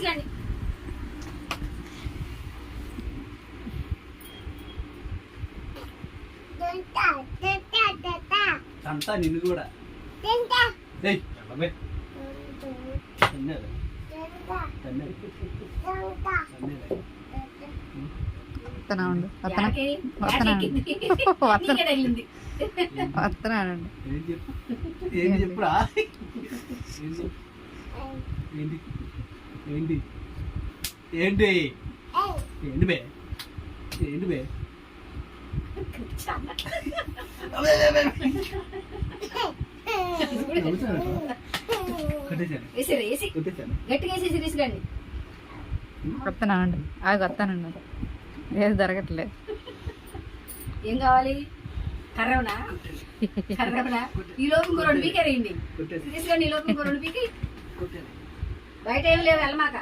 కానీ అంతా నిన్ను కూడా వస్తున్నానండి. ఏంటి చెప్పురా? ఏంటి ఏంటి ఏంటి ఏంటి బే ఏంటి బే గట్టిగా వేసేసి తీసుకురండి. వస్తున్నానండి. వస్తానండి. ఏది జరగట్లేదు. ఏం కావాలి? కర్రవనా? కర్రవనా? ఈ లోపు ఇంకో 2 పీకే వేయండి. తీసుకురండి. ఈ లోపు ఇంకో 2 పీకి. బయట ఏం లేవు వెళ్ళమాక.